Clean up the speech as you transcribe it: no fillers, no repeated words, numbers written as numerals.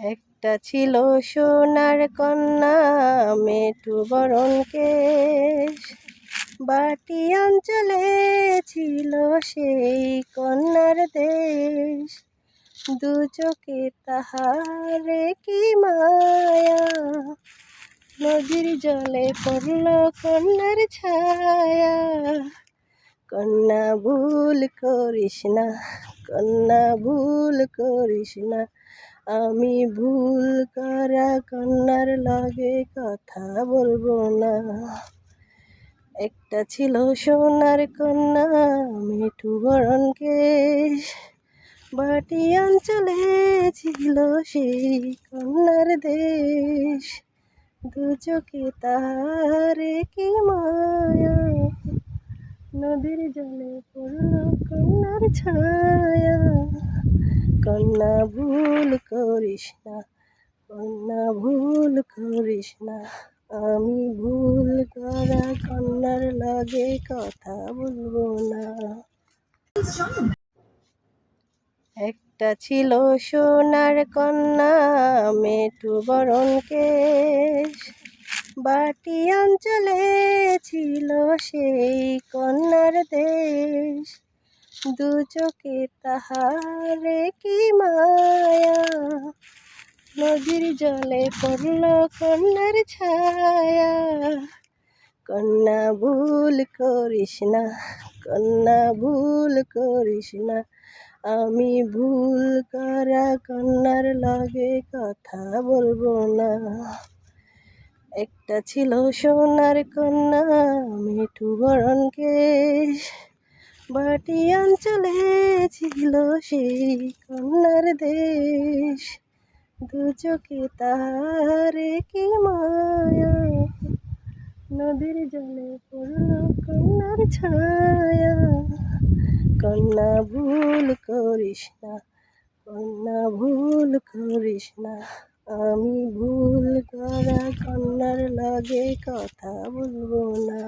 একটা ছিল সোনার কন্যা মেটু বরণ কেশ, বাটি অঞ্চলে ছিল সেই কন্যার দেশ। দু চোখে তাহারে কি মায়া, নদীর জলে পড়ল কন্যার ছায়া। কন্যা ভুল করিস না, কন্যা ভুল করিস না, আমি ভুল করা কন্যার লগে কথা বলবো না। একটা ছিল সোনার কন্যা মিঠু বরণ কেশ, বাটি অঞ্চলে ছিল সেই কন্যার দেশ। দু চোখে তাহারে কি মায়া, নদীর জলে পড়ল কন্যার ছায়া। কন্যা ভুল করিস না, কন্যা ভুল করিস না, আমি ভুল করা কন্যার লগে কথা বলবো না। একটা ছিল সোনার কন্যা মেটু বরণ কেশ, বাটি অঞ্চলে ছিল সেই কন্যার দেশ। দু চোখে তাহারে কি মায়া, নদীর জলে পড়ল কন্যার ছায়া। কন্যা ভুল করিস না, কন্যা ভুল করিস না, আমি ভুল করা কন্যার লগে কথা বলবো না। একটা ছিল সোনার কন্যা মিঠু বরণ কেশ, বাটি অঞ্চলে ছিল সেই কন্যার দেশ। দু চোখে তাহারে কি মায়া, নদীর জলে পড়ল কন্যার ছায়া। কন্যা ভুল করিস না, কন্যা ভুল করিস না, আমি ভুল করা কন্যার লগে কথা বলবো না।